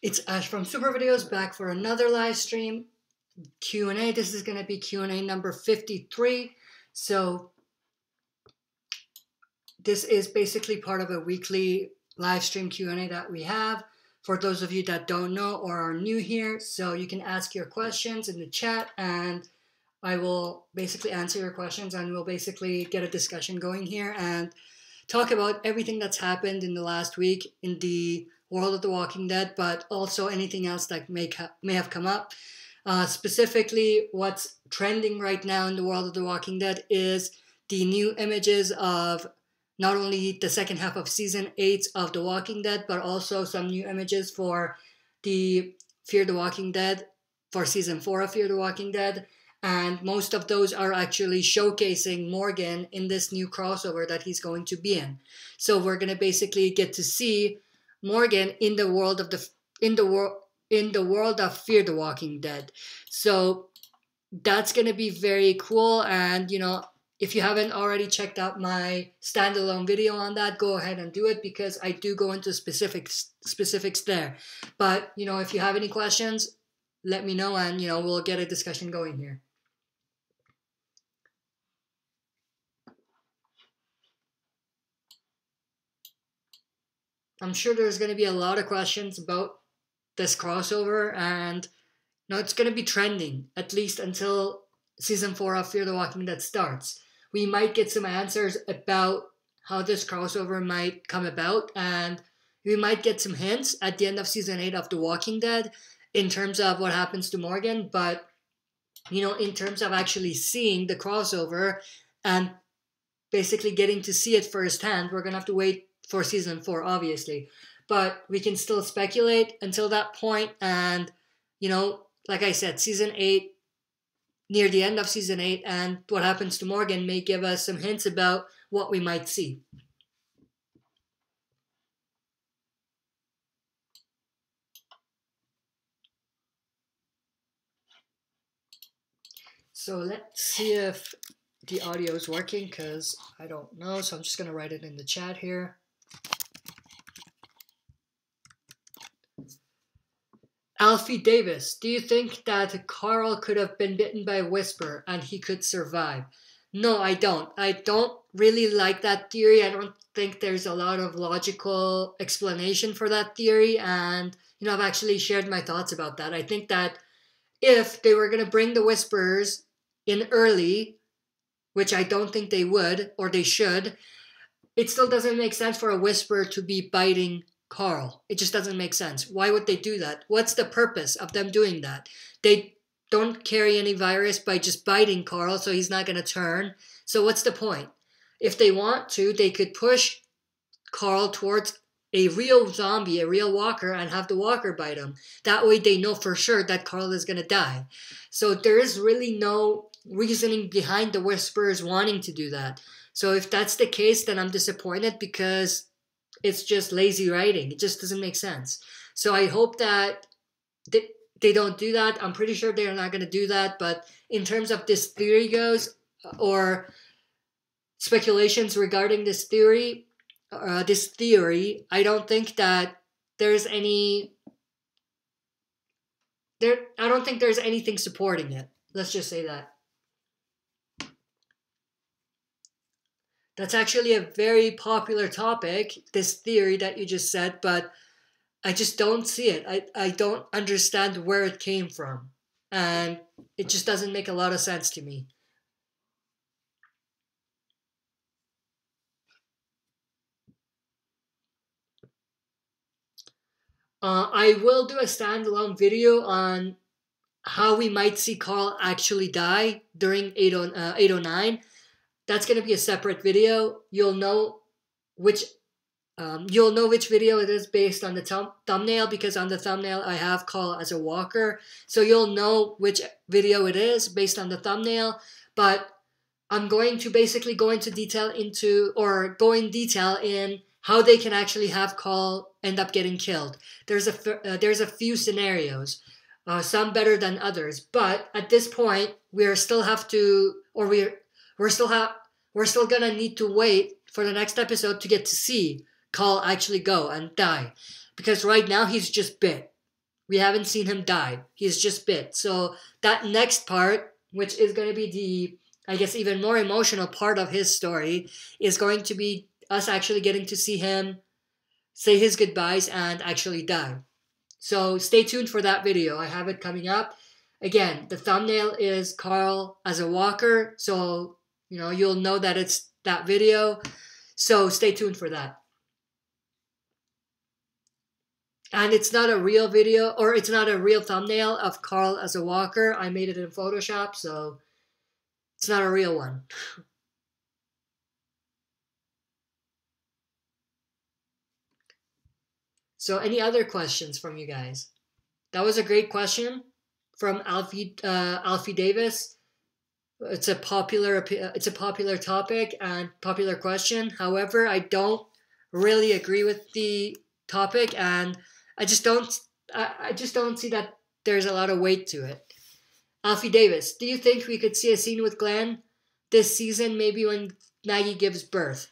It's Ash from Super Videos back for another live stream Q&A. This is going to be Q&A number 53. So this is basically part of a weekly live stream Q&A that we have for those of you that don't know or are new here. So you can ask your questions in the chat and I will basically answer your questions and we'll basically get a discussion going here and talk about everything that's happened in the last week in the world of The Walking Dead, but also anything else that may have come up. Specifically, what's trending right now in the world of The Walking Dead is the new images of not only the second half of Season 8 of The Walking Dead, but also some new images for the Fear the Walking Dead, for Season 4 of Fear the Walking Dead. And most of those are actually showcasing Morgan in this new crossover that he's going to be in. So we're going to basically get to see Morgan in the world of the world of Fear the Walking Dead. So that's going to be very cool. And you know, if you haven't already checked out my standalone video on that, go ahead and do it because I do go into specifics there. But you know, if you have any questions, let me know and you know, we'll get a discussion going here. I'm sure there's going to be a lot of questions about this crossover and you know, it's going to be trending at least until Season 4 of Fear the Walking Dead starts. We might get some answers about how this crossover might come about and we might get some hints at the end of Season 8 of The Walking Dead in terms of what happens to Morgan, but you know, in terms of actually seeing the crossover and basically getting to see it firsthand, we're going to have to wait for Season 4, obviously. But we can still speculate until that point. And, you know, like I said, Season 8, near the end of Season 8, and what happens to Morgan may give us some hints about what we might see. So let's see if the audio is working, because I don't know. So I'm just going to write it in the chat here. Alfie Davis, do you think that Carl could have been bitten by a whisper and he could survive? No, I don't. I don't really like that theory. I don't think there's a lot of logical explanation for that theory. And, you know, I've actually shared my thoughts about that. I think that if they were going to bring the Whisperers in early, which I don't think they would or they should, it still doesn't make sense for a Whisperer to be biting Carl. It just doesn't make sense. Why would they do that? What's the purpose of them doing that? They don't carry any virus by just biting Carl, so he's not going to turn. So what's the point? If they want to, they could push Carl towards a real zombie, a real walker, and have the walker bite him. That way they know for sure that Carl is going to die. So there is really no reasoning behind the Whisperers wanting to do that. So if that's the case, then I'm disappointed because it's just lazy writing. It just doesn't make sense. So I hope that they don't do that. I'm pretty sure they're not going to do that. But in terms of this theory goes, or speculations regarding this theory, I don't think that there's any. I don't think there's anything supporting it. Let's just say that. That's actually a very popular topic, this theory that you just said, but I just don't see it. I don't understand where it came from. And it just doesn't make a lot of sense to me. I will do a standalone video on how we might see Carl actually die during 809. That's going to be a separate video. You'll know which video it is based on the thumbnail, because on the thumbnail I have Carl as a walker. So you'll know which video it is based on the thumbnail. But I'm going to basically go in detail in how they can actually have Carl end up getting killed. There's a few scenarios, some better than others. But at this point, we're still gonna need to wait for the next episode to get to see Carl actually go and die. Because right now he's just bit. We haven't seen him die. He's just bit. So that next part, which is going to be the, I guess, even more emotional part of his story, is going to be us actually getting to see him say his goodbyes and actually die. So stay tuned for that video. I have it coming up. Again, the thumbnail is Carl as a walker. So, you'll know that it's that video. So stay tuned for that. And it's not a real video, or it's not a real thumbnail of Carl as a walker. I made it in Photoshop, so it's not a real one. So any other questions from you guys? That was a great question from Alfie Davis. It's a popular topic and popular question. However, I don't really agree with the topic, and I just don't see that there's a lot of weight to it. Alfie Davis, do you think we could see a scene with Glenn this season, maybe when Maggie gives birth?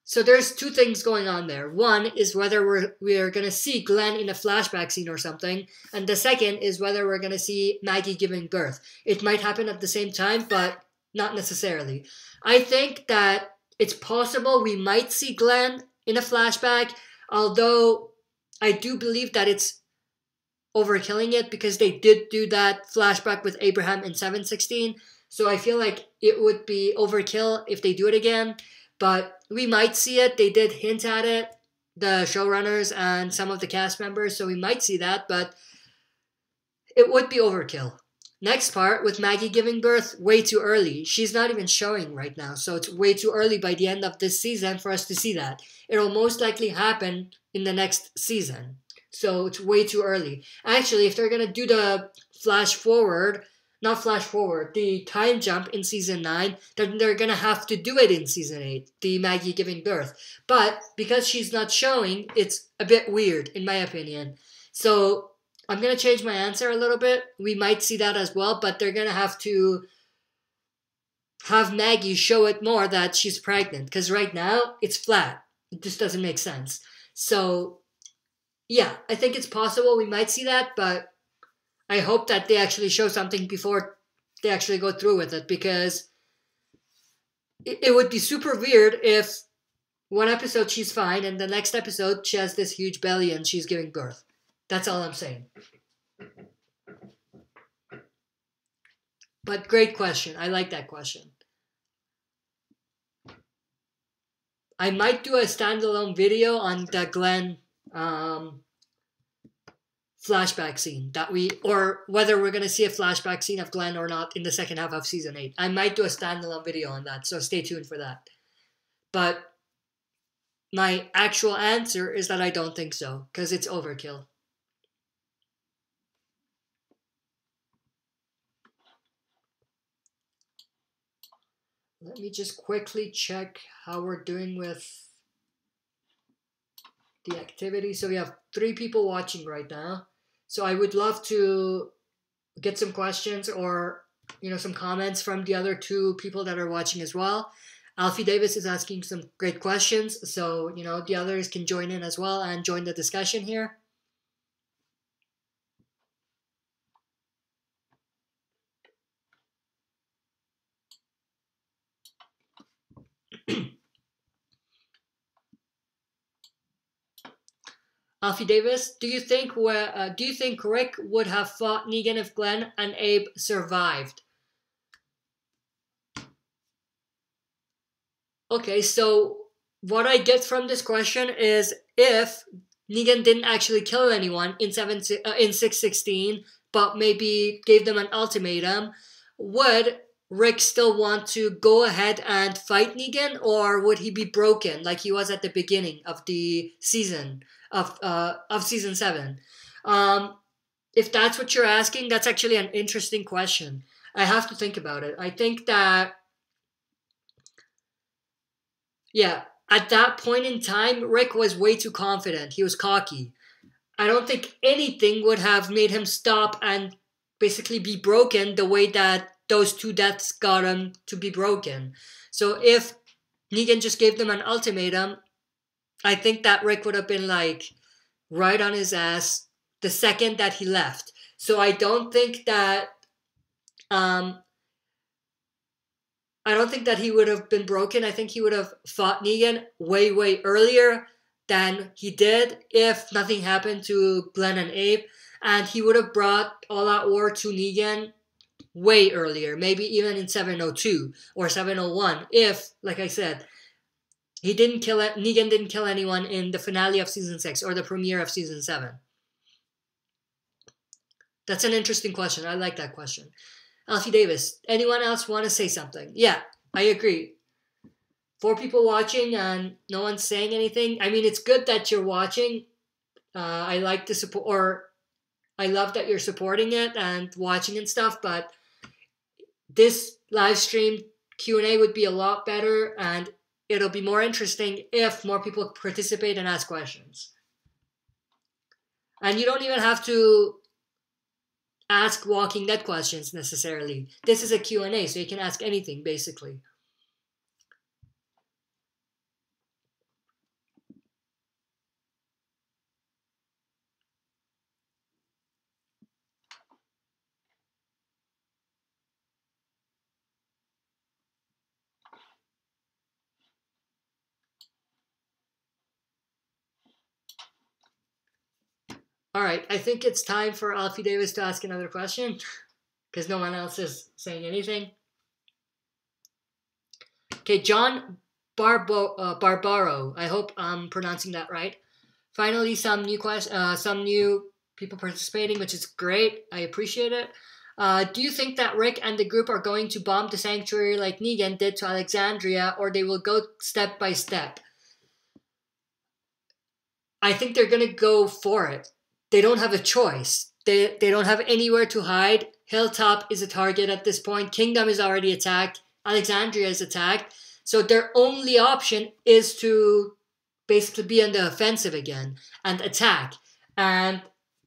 So there's two things going on there. One is whether we're going to see Glenn in a flashback scene or something. And the second is whether we're going to see Maggie giving birth. It might happen at the same time, but not necessarily. I think that it's possible we might see Glenn in a flashback, although I do believe that it's overkilling it because they did do that flashback with Abraham in 716. So I feel like it would be overkill if they do it again. But we might see it. They did hint at it, the showrunners and some of the cast members, so we might see that, but it would be overkill. Next part, with Maggie giving birth, way too early. She's not even showing right now, so it's way too early by the end of this season for us to see that. It'll most likely happen in the next season, so it's way too early. Actually, if they're going to do the the time jump in season 9, then they're going to have to do it in season 8, the Maggie giving birth. But because she's not showing, it's a bit weird, in my opinion. So I'm going to change my answer a little bit. We might see that as well, but they're going to have Maggie show it more that she's pregnant, because right now it's flat. It just doesn't make sense. So yeah, I think it's possible we might see that, but I hope that they actually show something before they actually go through with it, because it would be super weird if one episode she's fine and the next episode she has this huge belly and she's giving birth. That's all I'm saying. But great question. I like that question. I might do a standalone video on the Glenn flashback scene or whether we're going to see a flashback scene of Glenn or not in the second half of season 8. I might do a standalone video on that, so stay tuned for that. But my actual answer is that I don't think so, because it's overkill. Let me just quickly check how we're doing with the activity. So we have 3 people watching right now. So I would love to get some questions or, some comments from the other 2 people that are watching as well. Alfie Davis is asking some great questions. So, the others can join in as well and join the discussion here. Alfie Davis, do you think Rick would have fought Negan if Glenn and Abe survived? Okay, so what I get from this question is if Negan didn't actually kill anyone in 616, but maybe gave them an ultimatum, would Rick still want to go ahead and fight Negan, or would he be broken like he was at the beginning of the season of season 7? If that's what you're asking, that's actually an interesting question. I have to think about it. I think that, yeah, at that point in time, Rick was way too confident. He was cocky. I don't think anything would have made him stop and basically be broken the way that those 2 deaths got him to be broken. So if Negan just gave them an ultimatum, I think that Rick would have been like right on his ass the second that he left. So I don't think that he would have been broken. I think he would have fought Negan way, way earlier than he did if nothing happened to Glenn and Abe. And he would have brought All Out War to Negan way earlier, maybe even in 702 or 701, if, like I said, Negan didn't kill anyone in the finale of Season 6 or the premiere of Season 7. That's an interesting question. I like that question. Alfie Davis, anyone else want to say something? Yeah, I agree. 4 people watching and no one's saying anything. I mean, it's good that you're watching. I like the support, or I love that you're supporting it and watching and stuff, but this live stream Q&A would be a lot better, and it'll be more interesting if more people participate and ask questions. And you don't even have to ask Walking Dead questions necessarily. This is a Q&A, so you can ask anything, basically. All right, I think it's time for Alfie Davis to ask another question, because no one else is saying anything. Okay, John Barbaro. I hope I'm pronouncing that right. Finally, some new people participating, which is great. I appreciate it. Do you think that Rick and the group are going to bomb the sanctuary like Negan did to Alexandria, or they will go step by step? I think they're going to go for it. They don't have a choice. They don't have anywhere to hide. Hilltop is a target at this point. Kingdom is already attacked. Alexandria is attacked. So their only option is to basically be on the offensive again and attack. And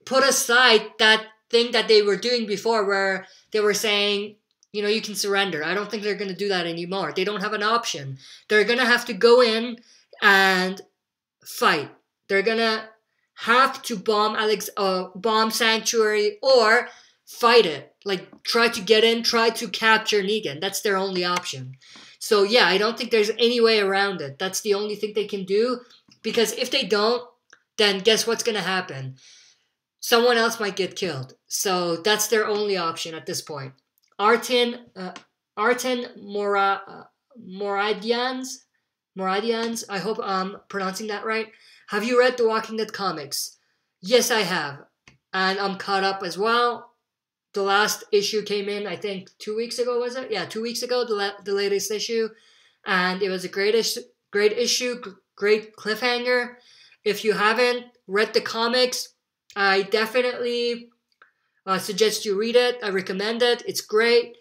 put aside that thing that they were doing before where they were saying, you know, you can surrender. I don't think they're going to do that anymore. They don't have an option. They're going to have to go in and fight. They're going to have to bomb Sanctuary or fight it. Like, try to get in, try to capture Negan. That's their only option. So, yeah, I don't think there's any way around it. That's the only thing they can do. Because if they don't, then guess what's going to happen? Someone else might get killed. So, that's their only option at this point. Arten Moradians, I hope I'm pronouncing that right. Have you read the Walking Dead comics? Yes, I have. And I'm caught up as well. The last issue came in, I think, 2 weeks ago, was it? Yeah, 2 weeks ago, the latest issue. And it was a great issue, great cliffhanger. If you haven't read the comics, I definitely suggest you read it. I recommend it. It's great.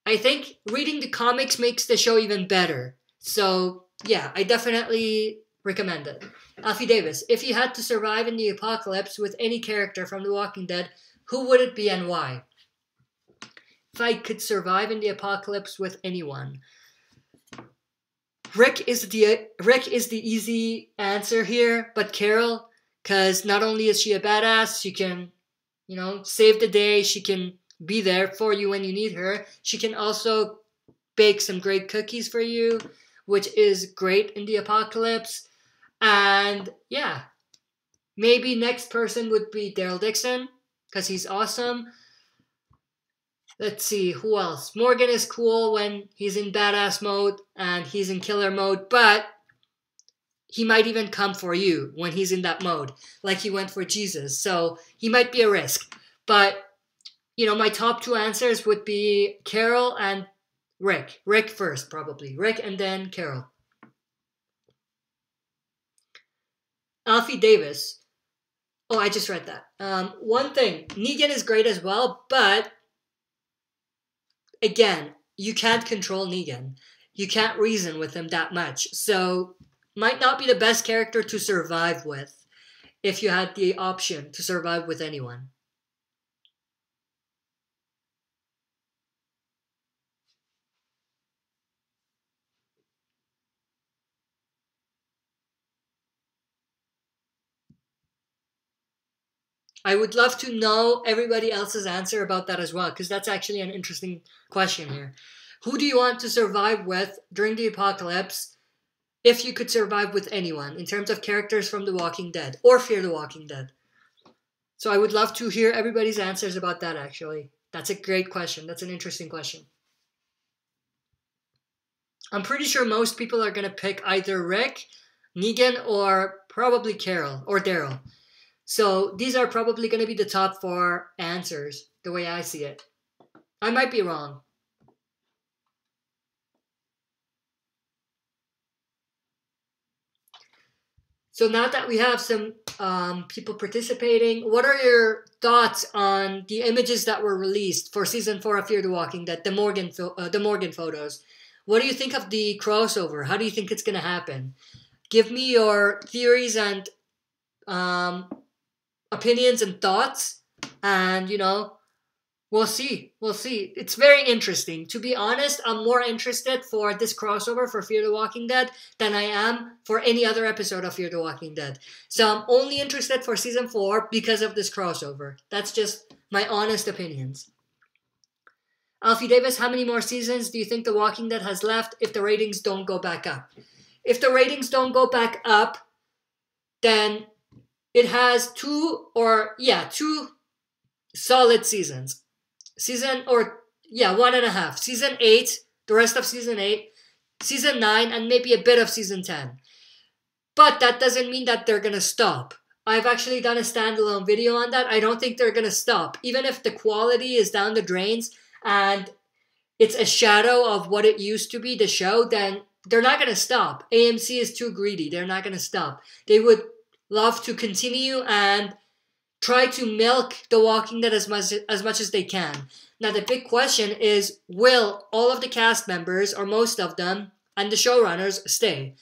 I think reading the comics makes the show even better. So, yeah, I definitely recommend it. Alfie Davis, if you had to survive in the apocalypse with any character from The Walking Dead, who would it be and why? If I could survive in the apocalypse with anyone, Rick is the easy answer here, but Carol, because not only is she a badass, she can, you know, save the day, she can be there for you when you need her. She can also bake some great cookies for you, which is great in the apocalypse. And yeah, maybe next person would be Daryl Dixon, because he's awesome. Let's see, who else? Morgan is cool when he's in badass mode and he's in killer mode, but he might even come for you when he's in that mode, like he went for Jesus. So he might be a risk. But, you know, my top 2 answers would be Carol and Rick. Rick first, probably. Rick and then Carol. Alfie Davis. Oh, I just read that. One thing, Negan is great as well, but again, you can't control Negan. You can't reason with him that much. So, might not be the best character to survive with if you had the option to survive with anyone. I would love to know everybody else's answer about that as well, because that's actually an interesting question here. Who do you want to survive with during the apocalypse if you could survive with anyone in terms of characters from The Walking Dead or Fear the Walking Dead? So I would love to hear everybody's answers about that, actually. That's a great question. That's an interesting question. I'm pretty sure most people are going to pick either Rick, Negan, or probably Carol or Daryl. So these are probably going to be the top 4 answers, the way I see it. I might be wrong. So now that we have some people participating, what are your thoughts on the images that were released for Season 4 of Fear the Walking Dead, the Morgan photos? What do you think of the crossover? How do you think it's going to happen? Give me your theories and opinions and thoughts, and we'll see. It's very interesting. To be honest, I'm more interested for this crossover for Fear the Walking Dead than I am for any other episode of Fear the Walking Dead. So I'm only interested for Season 4 because of this crossover. That's just my honest opinions. Alfie Davis, how many more seasons do you think The Walking Dead has left if the ratings don't go back up? If the ratings don't go back up, then it has two solid seasons. 1.5. Season 8, the rest of Season 8, Season 9, and maybe a bit of Season 10. But that doesn't mean that they're going to stop. I've actually done a standalone video on that. I don't think they're going to stop. Even if the quality is down the drains and it's a shadow of what it used to be, the show, then they're not going to stop. AMC is too greedy. They're not going to stop. They would love to continue and try to milk The Walking Dead as much as they can. Now, the big question is, will all of the cast members, or most of them, and the showrunners stay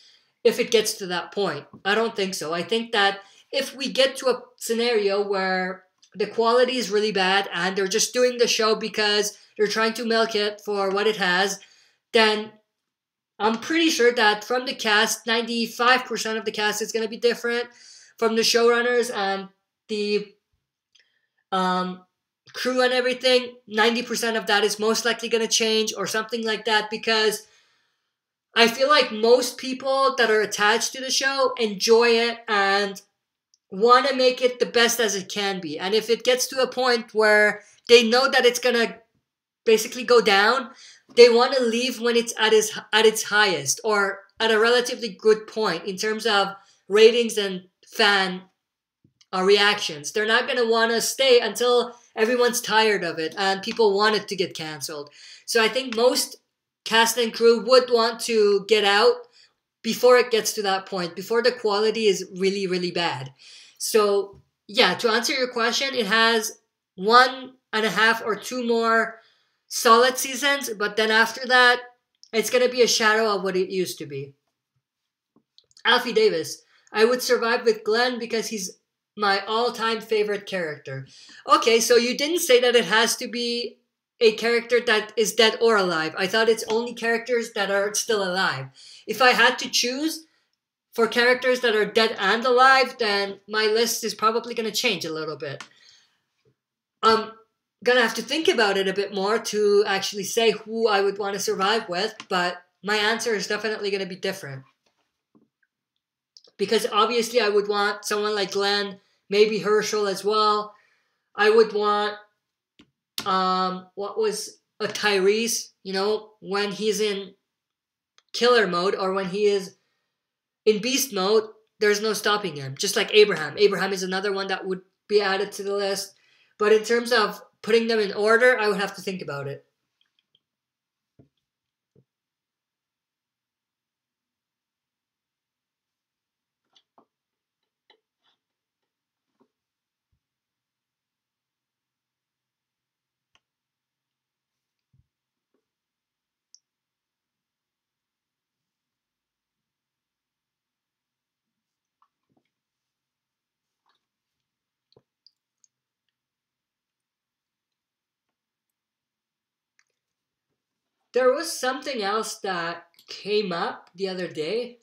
if it gets to that point? I don't think so. I think that if we get to a scenario where the quality is really bad and they're just doing the show because they're trying to milk it for what it has, then I'm pretty sure that from the cast, 95% of the cast is going to be different. From the showrunners and the crew and everything, 90% of that is most likely going to change or something like that, because I feel like most people that are attached to the show enjoy it and want to make it the best as it can be. And if it gets to a point where they know that it's going to basically go down, they want to leave when it's at its highest or at a relatively good point in terms of ratings and fan reactions. They're not going to want to stay until everyone's tired of it and people want it to get canceled. So I think most cast and crew would want to get out before it gets to that point, before the quality is really, really bad. So yeah, to answer your question, it has 1.5 or 2 more solid seasons, but then after that, it's going to be a shadow of what it used to be. Alfie Davis, I would survive with Glenn because he's my all-time favorite character. Okay, so you didn't say that it has to be a character that is dead or alive. I thought it's only characters that are still alive. If I had to choose for characters that are dead and alive, then my list is probably going to change a little bit. I'm going to have to think about it a bit more to actually say who I would want to survive with, but my answer is definitely going to be different. Because obviously I would want someone like Glenn, maybe Herschel as well. I would want, what was a Tyrese, when he's in killer mode or when he is in beast mode, there's no stopping him. Just like Abraham. Abraham is another one that would be added to the list. But in terms of putting them in order, I would have to think about it. There was something else that came up the other day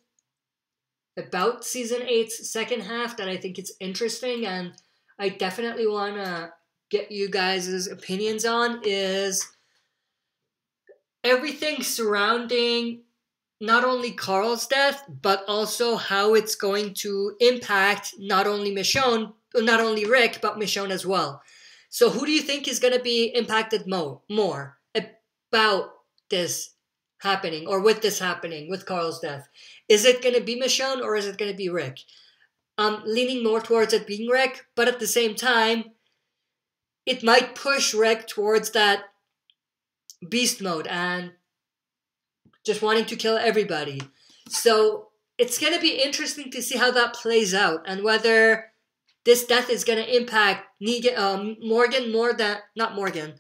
about Season 8's second half that I think it's interesting, and I definitely want to get you guys' opinions on is everything surrounding not only Carl's death, but also how it's going to impact not only Michonne, not only Rick, but Michonne as well. So who do you think is going to be impacted more about this happening, or with this happening, with Carl's death? Is it going to be Michonne, or is it going to be Rick? I'm leaning more towards it being Rick, but at the same time, it might push Rick towards that beast mode and just wanting to kill everybody. So it's going to be interesting to see how that plays out and whether this death is going to impact Morgan more than, not Morgan,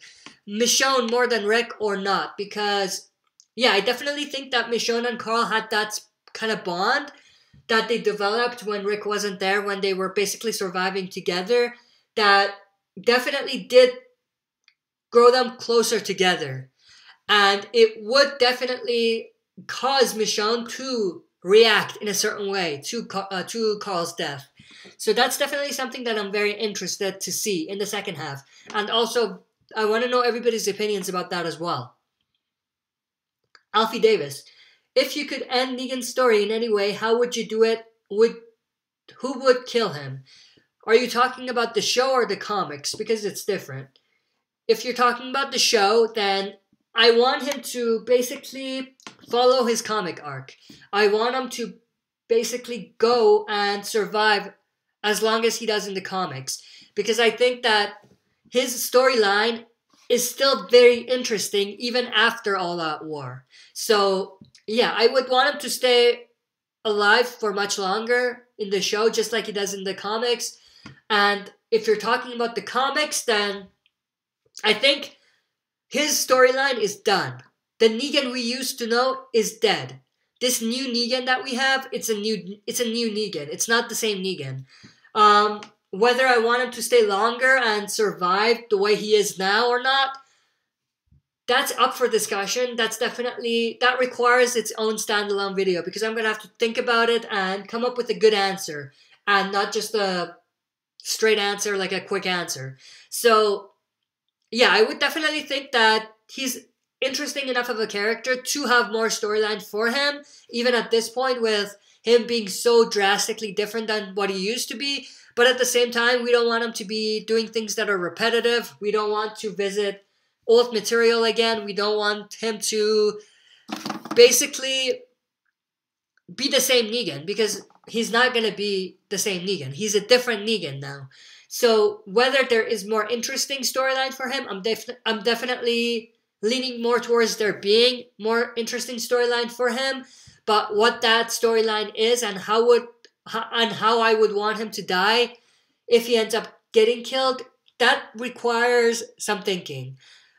Michonne more than Rick or not. Because, yeah, I definitely think that Michonne and Carl had that kind of bond that they developed when Rick wasn't there, when they were basically surviving together, that definitely did grow them closer together. And it would definitely cause Michonne to react in a certain way to Carl's death. So that's definitely something that I'm very interested to see in the second half. And also, I want to know everybody's opinions about that as well. Alfie Davis, if you could end Negan's story in any way, how would you do it? Who would kill him? Are you talking about the show or the comics? Because it's different. If you're talking about the show, then I want him to basically follow his comic arc. I want him to basically go and survive as long as he does in the comics. Because I think that his storyline is still very interesting even after all that war. So, yeah, I would want him to stay alive for much longer in the show, just like he does in the comics. And if you're talking about the comics, then I think his storyline is done. The Negan we used to know is dead. This new Negan that we have, it's a new Negan. It's not the same Negan. Whether I want him to stay longer and survive the way he is now or not, that's up for discussion. That requires its own standalone video, because I'm going to have to think about it and come up with a good answer and not just a straight answer, like a quick answer. So, yeah, I would definitely think that he's interesting enough of a character to have more storyline for him, even at this point with him being so drastically different than what he used to be. But at the same time, we don't want him to be doing things that are repetitive. We don't want to visit old material again. We don't want him to basically be the same Negan, because he's not going to be the same Negan. He's a different Negan now. So whether there is more interesting storyline for him, I'm definitely leaning more towards there being more interesting storyline for him. But what that storyline is and how I would want him to die if he ends up getting killed, that requires some thinking.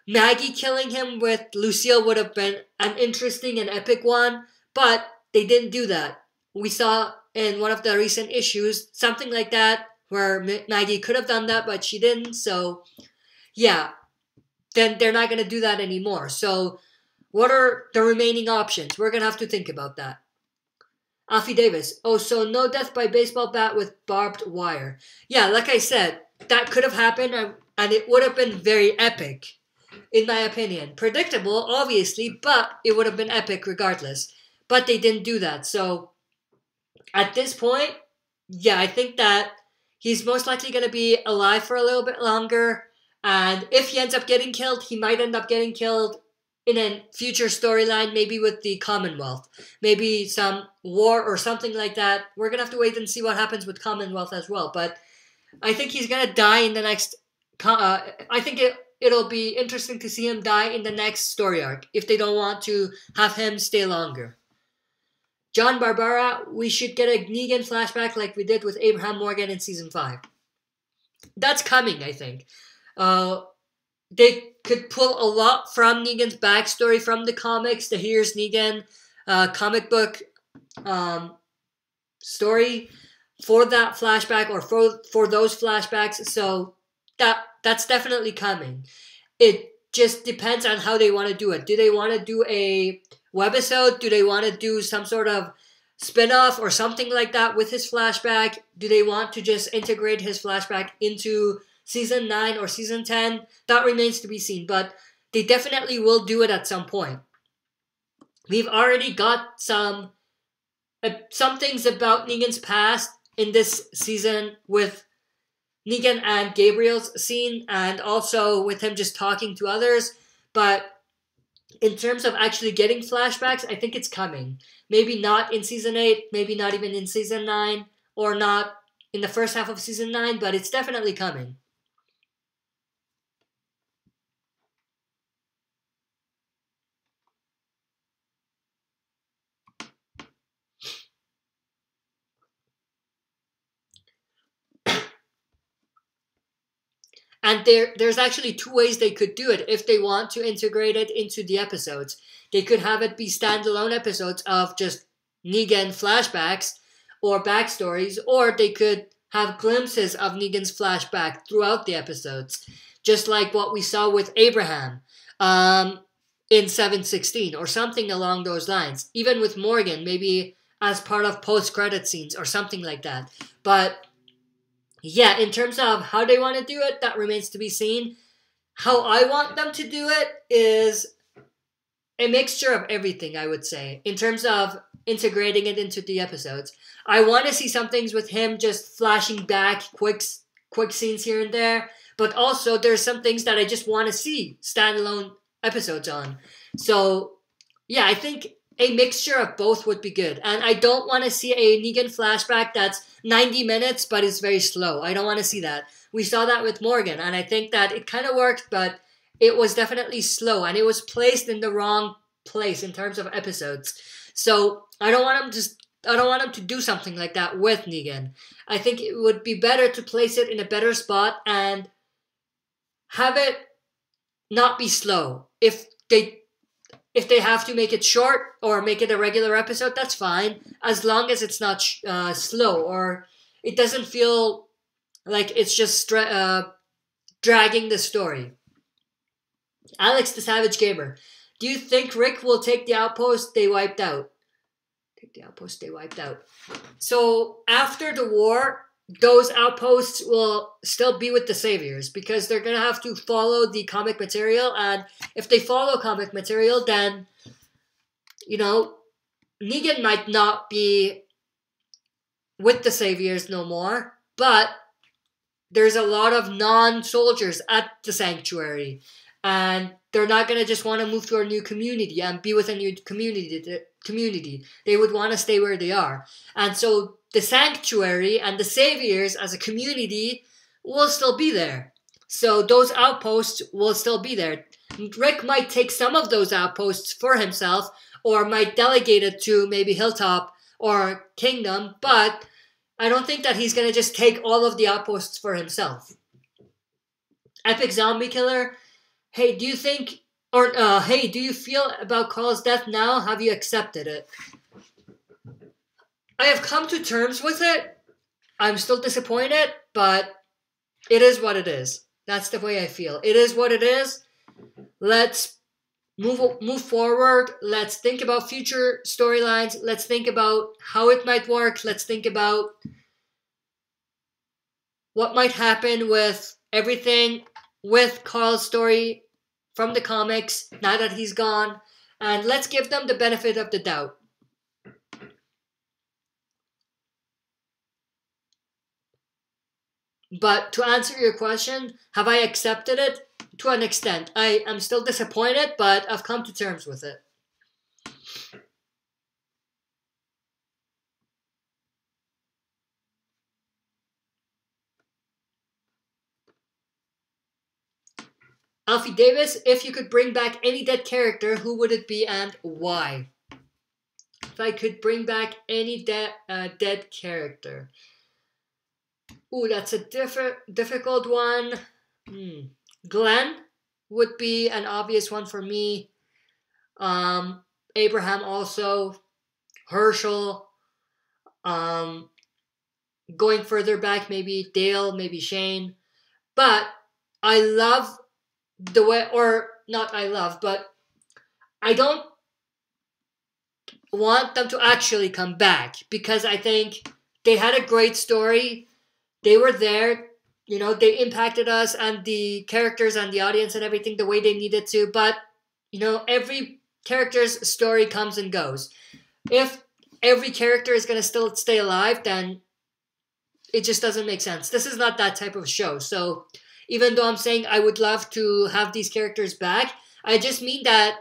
Maggie killing him with Lucille would have been an interesting and epic one, but they didn't do that. We saw in one of the recent issues something like that, where Maggie could have done that, but she didn't. So, yeah, then they're not going to do that anymore. So, what are the remaining options? We're going to have to think about that. Alfie Davis, oh, so no death by baseball bat with barbed wire. Yeah, like I said, that could have happened, and it would have been very epic, in my opinion. Predictable, obviously, but it would have been epic regardless. But they didn't do that. So, at this point, yeah, I think that he's most likely going to be alive for a little bit longer. And if he ends up getting killed, he might end up getting killed in a future storyline, maybe with the Commonwealth. Maybe some war or something like that. We're going to have to wait and see what happens with Commonwealth as well. But I think he's going to die in the next... I think it'll be interesting to see him die in the next story arc, if they don't want to have him stay longer. John Barbara, we should get a Negan flashback like we did with Abraham Morgan in Season 5. That's coming, I think. They could pull a lot from Negan's backstory from the comics, the Here's Negan comic book story for that flashback, or for those flashbacks. So that's definitely coming. It just depends on how they want to do it. Do they want to do a webisode? Do they want to do some sort of spin-off or something like that with his flashback? Do they want to just integrate his flashback into season 9 or season 10? That remains to be seen, but they definitely will do it at some point. We've already got some things about Negan's past in this season with Negan and Gabriel's scene, and also with him just talking to others, but in terms of actually getting flashbacks, I think it's coming. Maybe not in season 8, maybe not even in season 9, or not in the first half of season 9, but it's definitely coming. And there's actually 2 ways they could do it if they want to integrate it into the episodes. They could have it be standalone episodes of just Negan flashbacks or backstories, or they could have glimpses of Negan's flashback throughout the episodes, just like what we saw with Abraham in 716, or something along those lines. Even with Morgan, maybe as part of post-credit scenes or something like that. But yeah, in terms of how they want to do it, that remains to be seen. How I want them to do it is a mixture of everything, I would say, in terms of integrating it into the episodes. I want to see some things with him just flashing back, quick scenes here and there, but also there's some things that I just want to see standalone episodes on. So, yeah, I think a mixture of both would be good. And I don't want to see a Negan flashback that's 90 minutes, but it's very slow. I don't want to see that. We saw that with Morgan, and I think that it kind of worked, but it was definitely slow, and it was placed in the wrong place in terms of episodes. So I don't want him to do something like that with Negan. I think it would be better to place it in a better spot and have it not be slow. If they have to make it short or make it a regular episode, that's fine, as long as it's not slow or it doesn't feel like it's just dragging the story. Alex the Savage Gamer, do you think Rick will take the outpost they wiped out? Take the outpost they wiped out. So after the war, those outposts will still be with the Saviors because they're going to have to follow the comic material. And if they follow comic material, then, Negan might not be with the Saviors no more. But there's a lot of non-soldiers at the Sanctuary. And they're not going to just want to move to a new community and be with a new community. They would want to stay where they are. And so the Sanctuary and the Saviors as a community will still be there. So those outposts will still be there. Rick might take some of those outposts for himself or might delegate it to maybe Hilltop or Kingdom, but I don't think that he's going to just take all of the outposts for himself. Epic Zombie Killer, hey, do you think, or hey, do you feel about Carl's death now? Have you accepted it? I have come to terms with it. I'm still disappointed, but it is what it is. That's the way I feel. It is what it is. Let's move forward. Let's think about future storylines. Let's think about how it might work. Let's think about what might happen with everything with Carl's story from the comics now that he's gone. And let's give them the benefit of the doubt. But to answer your question, have I accepted it? To an extent. I am still disappointed, but I've come to terms with it. Alfie Davis, if you could bring back any dead character, who would it be and why? If I could bring back any dead character. Ooh, that's a difficult one. Glenn would be an obvious one for me. Abraham also. Herschel. Going further back, maybe Dale, maybe Shane. But I love the way, or not I love, but I don't want them to actually come back, because I think they had a great story. They were there, you know, they impacted us and the characters and the audience and everything the way they needed to. But, you know, every character's story comes and goes. If every character is going to still stay alive, then it just doesn't make sense. This is not that type of show. So even though I'm saying I would love to have these characters back, I just mean that,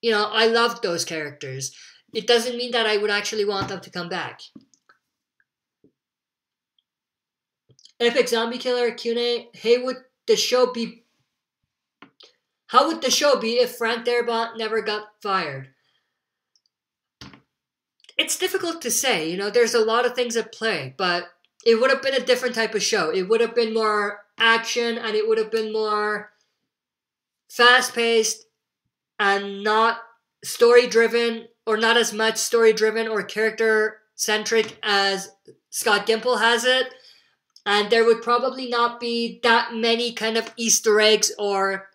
you know, I loved those characters. It doesn't mean that I would actually want them to come back. Epic Zombie Killer Q&A. How would the show be if Frank Darabont never got fired? It's difficult to say. You know, there's a lot of things at play, but it would have been a different type of show. It would have been more action, and it would have been more fast-paced and not story-driven, or not as much story-driven or character-centric as Scott Gimple has it. And there would probably not be that many kind of Easter eggs or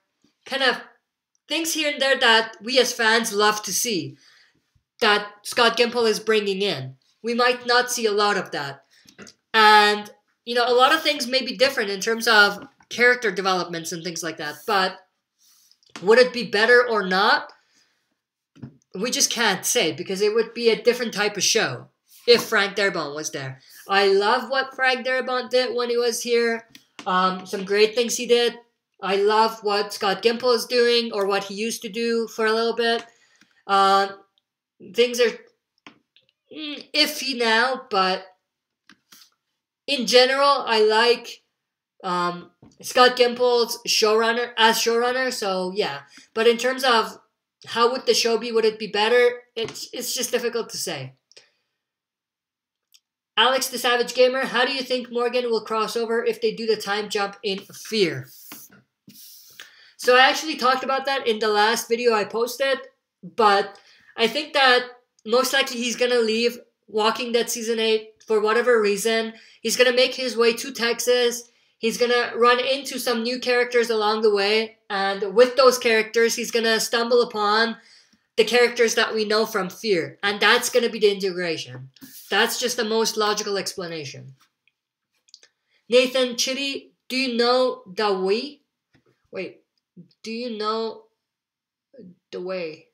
kind of things here and there that we as fans love to see, that Scott Gimple is bringing in. We might not see a lot of that. And, you know, a lot of things may be different in terms of character developments and things like that. But would it be better or not? We just can't say, because it would be a different type of show if Frank Darabont was there. I love what Frank Darabont did when he was here. Some great things he did. I love what Scott Gimple is doing, or what he used to do for a little bit. Things are iffy now, but in general, I like Scott Gimple's showrunner. So yeah, but in terms of how would the show be, would it be better? It's just difficult to say. Alex the Savage Gamer, how do you think Morgan will cross over if they do the time jump in Fear? So I actually talked about that in the last video I posted, but I think that most likely he's going to leave Walking Dead Season 8 for whatever reason. He's going to make his way to Texas. He's going to run into some new characters along the way, and with those characters, he's going to stumble upon the characters that we know from Fear, and that's going to be the integration. That's just the most logical explanation. Nathan Chitty, do you know the way? Wait, do you know the way?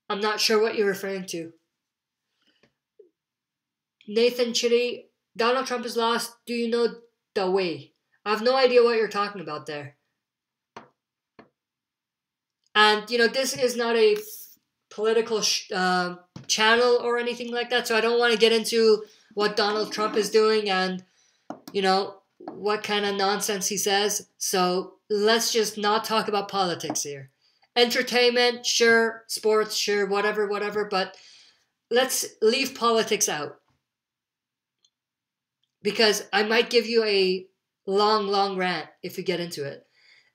I'm not sure what you're referring to. Nathan Chitty, Donald Trump is lost. Do you know the way? I have no idea what you're talking about there. And, you know, this is not a political channel or anything like that, so I don't want to get into what Donald Trump is doing and, you know, what kind of nonsense he says. So let's just not talk about politics here. Entertainment, sure. Sports, sure. Whatever. But let's leave politics out, because I might give you a long rant if we get into it.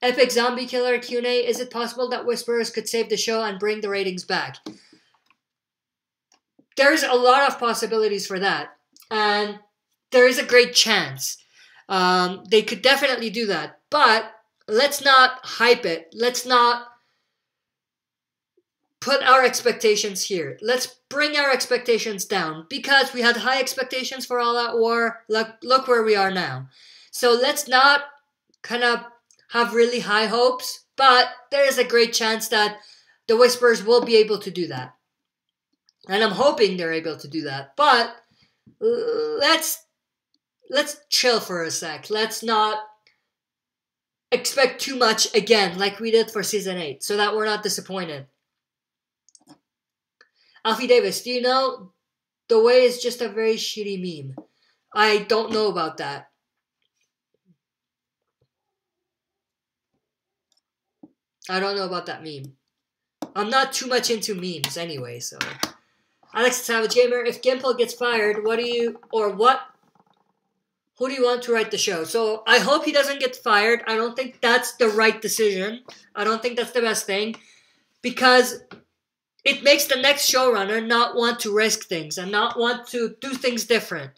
Epic Zombie Killer Q&A, is it possible that Whisperers could save the show and bring the ratings back? There's a lot of possibilities for that, and there is a great chance. They could definitely do that, but let's not hype it. Let's not put our expectations here. Let's bring our expectations down, because we had high expectations for All Out War. Look where we are now. So let's not kind of have really high hopes, but there is a great chance that the Whisperers will be able to do that. And I'm hoping they're able to do that. But let's chill for a sec. Let's not expect too much again, like we did for Season 8, so that we're not disappointed. Alfie Davis, do you know the way is just a very shitty meme? I don't know about that. I don't know about that meme. I'm not too much into memes anyway, so. Alex the Savage Gamer, if Gimple gets fired, who do you want to write the show? So I hope he doesn't get fired. I don't think that's the right decision. I don't think that's the best thing, because it makes the next showrunner not want to risk things and not want to do things different.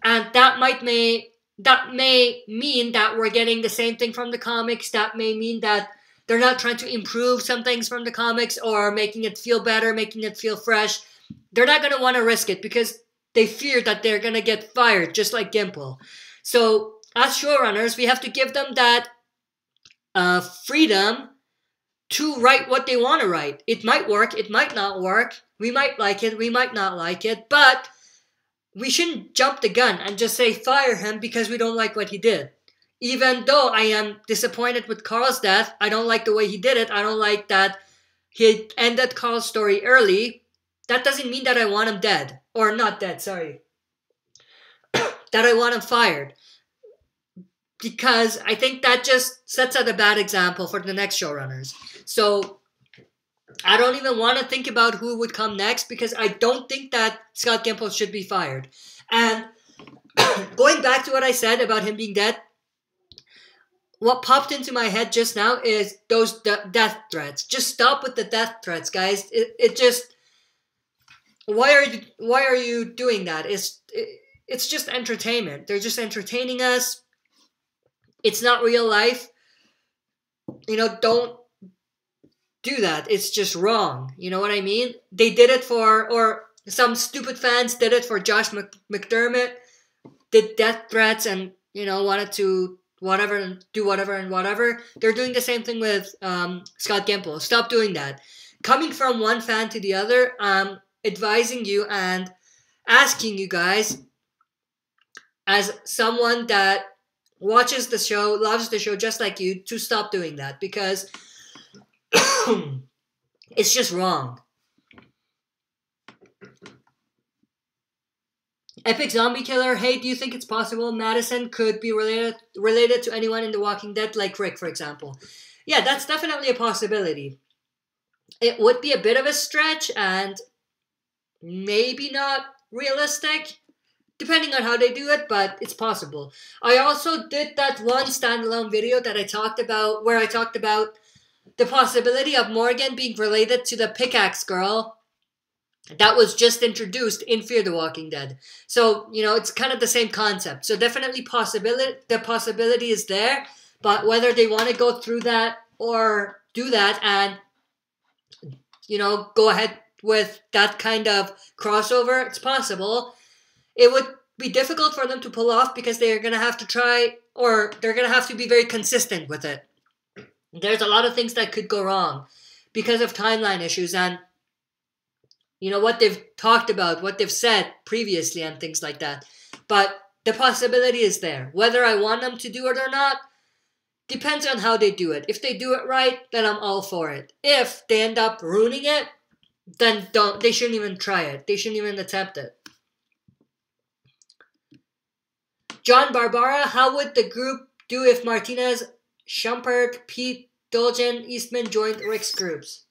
And that may mean that we're getting the same thing from the comics. That may mean that they're not trying to improve some things from the comics or making it feel better, making it feel fresh, they're not going to want to risk it because they fear that they're going to get fired, just like Gimple. So as showrunners, we have to give them that freedom to write what they want to write. It might work, it might not work. We might like it, we might not like it, but we shouldn't jump the gun and just say fire him because we don't like what he did. Even though I am disappointed with Carl's death, I don't like the way he did it, I don't like that he ended Carl's story early. That doesn't mean that I want him dead. Or not dead, sorry. That I want him fired. Because I think that just sets out a bad example for the next showrunners. So I don't even want to think about who would come next because I don't think that Scott Gimple should be fired. And going back to what I said about him being dead, what popped into my head just now is those death threats. Just stop with the death threats, guys. It just... Why are you doing that? It's just entertainment. They're just entertaining us. It's not real life. Don't do that. It's just wrong. You know what I mean? They did it or some stupid fans did it for Josh McDermott. Did death threats and, wanted to whatever and do whatever and whatever. They're doing the same thing with Scott Gimple. Stop doing that. Coming from one fan to the other, advising you and asking you guys, as someone that watches the show, loves the show just like you, to stop doing that because it's just wrong. Epic Zombie Killer, hey, do you think it's possible Madison could be related to anyone in The Walking Dead, like Rick, for example? Yeah, that's definitely a possibility. It would be a bit of a stretch and maybe not realistic, depending on how they do it, but it's possible. I also did that one standalone video that I talked about, where I talked about the possibility of Morgan being related to the pickaxe girl that was just introduced in Fear the Walking Dead. So, it's kind of the same concept. So definitely the possibility is there, but whether they want to go through that or do that and, go ahead with that kind of crossover, it's possible. It would be difficult for them to pull off because they're going to have to try, or they're going to have to be very consistent with it. There's a lot of things that could go wrong because of timeline issues and, what they've talked about, what they've said previously and things like that. But the possibility is there. Whether I want them to do it or not depends on how they do it. If they do it right, then I'm all for it. If they end up ruining it, then they shouldn't even try it. They shouldn't even attempt it. John Barbara, how would the group do if Martinez, Schumpert, Pete, Dolgen, Eastman joined Rick's groups?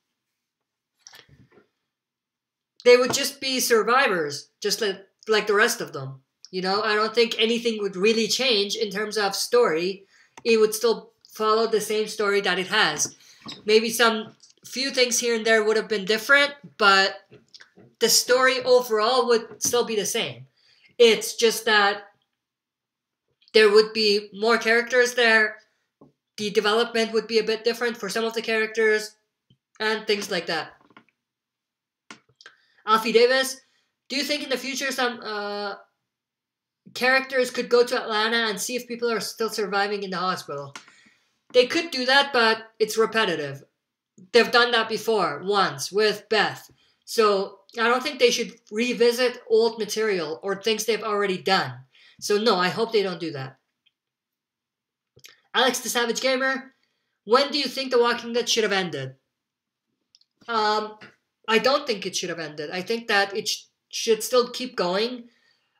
They would just be survivors, just like the rest of them. I don't think anything would really change in terms of story. It would still follow the same story that it has. Maybe some few things here and there would have been different, but the story overall would still be the same. It's just that there would be more characters there. The development would be a bit different for some of the characters and things like that. Alfie Davis, do you think in the future some characters could go to Atlanta and see if people are still surviving in the hospital? They could do that, but it's repetitive. They've done that before, once, with Beth. So I don't think they should revisit old material or things they've already done. So no, I hope they don't do that. Alex the Savage Gamer, when do you think The Walking Dead should have ended? I don't think it should have ended. I think that it should still keep going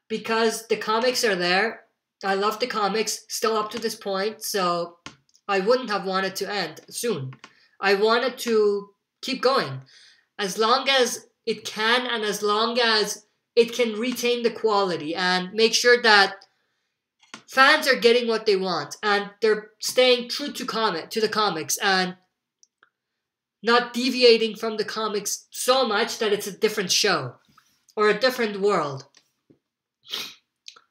because the comics are there. I love the comics still up to this point, so I wouldn't have wanted to end soon. I wanted to keep going as long as it can and as long as it can retain the quality and make sure that fans are getting what they want and they're staying true to the comics and not deviating from the comics so much that it's a different show or a different world.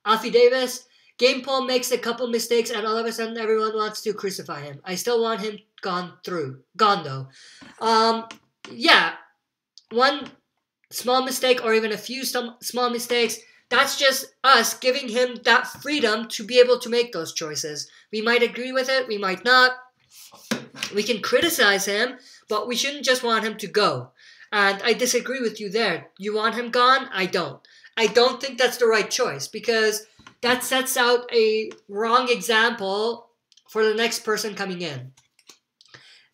Alfie Davis, Gimple makes a couple mistakes and all of a sudden everyone wants to crucify him. I still want him gone though. Yeah, one small mistake or even a few small mistakes, that's just us giving him that freedom to be able to make those choices. We might agree with it, we might not. We can criticize him, but we shouldn't just want him to go. And I disagree with you there. You want him gone? I don't. I don't think that's the right choice because that sets out a wrong example for the next person coming in.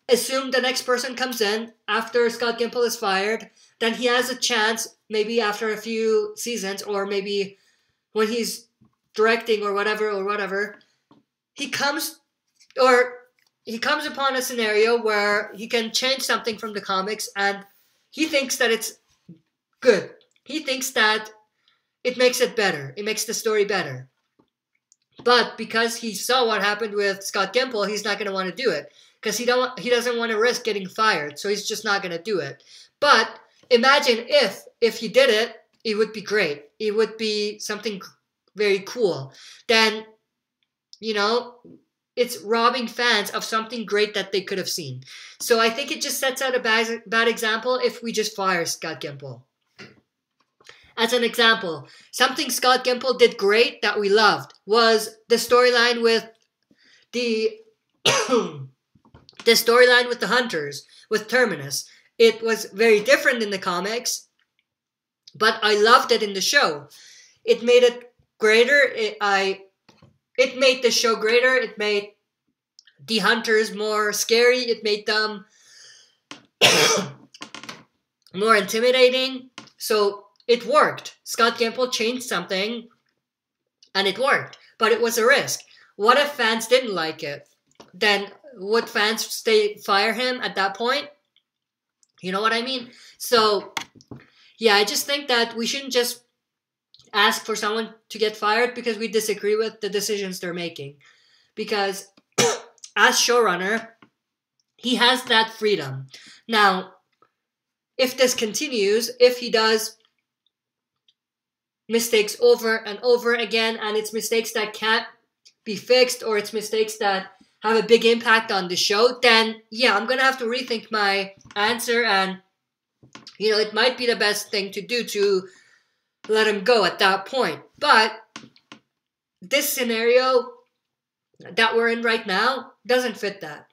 Assume the next person comes in after Scott Gimple is fired, then he has a chance, maybe after a few seasons, or maybe when he's directing or whatever, he comes upon a scenario where he can change something from the comics and he thinks that it's good. He thinks that it makes it better. It makes the story better. But because he saw what happened with Scott Gimple, he's not going to want to do it. Because he doesn't want to risk getting fired. So he's just not going to do it. But imagine if he did it, it would be great. It would be something very cool. Then, it's robbing fans of something great that they could have seen. So I think it just sets out a bad example if we just fire Scott Gimple. As an example, something Scott Gimple did great that we loved was the storyline with the Hunters, with Terminus. It was very different in the comics, but I loved it in the show. It made it greater. It made the show greater. It made the Hunters more scary. It made them more intimidating. So it worked. Scott Gimple changed something, and it worked. But it was a risk. What if fans didn't like it? Then would fans fire him at that point? You know what I mean? So, yeah, I just think that we shouldn't just ask for someone to get fired because we disagree with the decisions they're making. Because as showrunner, he has that freedom. Now, if this continues, if he does mistakes over and over again, and it's mistakes that can't be fixed, or it's mistakes that have a big impact on the show, then yeah, I'm gonna have to rethink my answer, and it might be the best thing to do to let him go at that point. But this scenario that we're in right now doesn't fit that.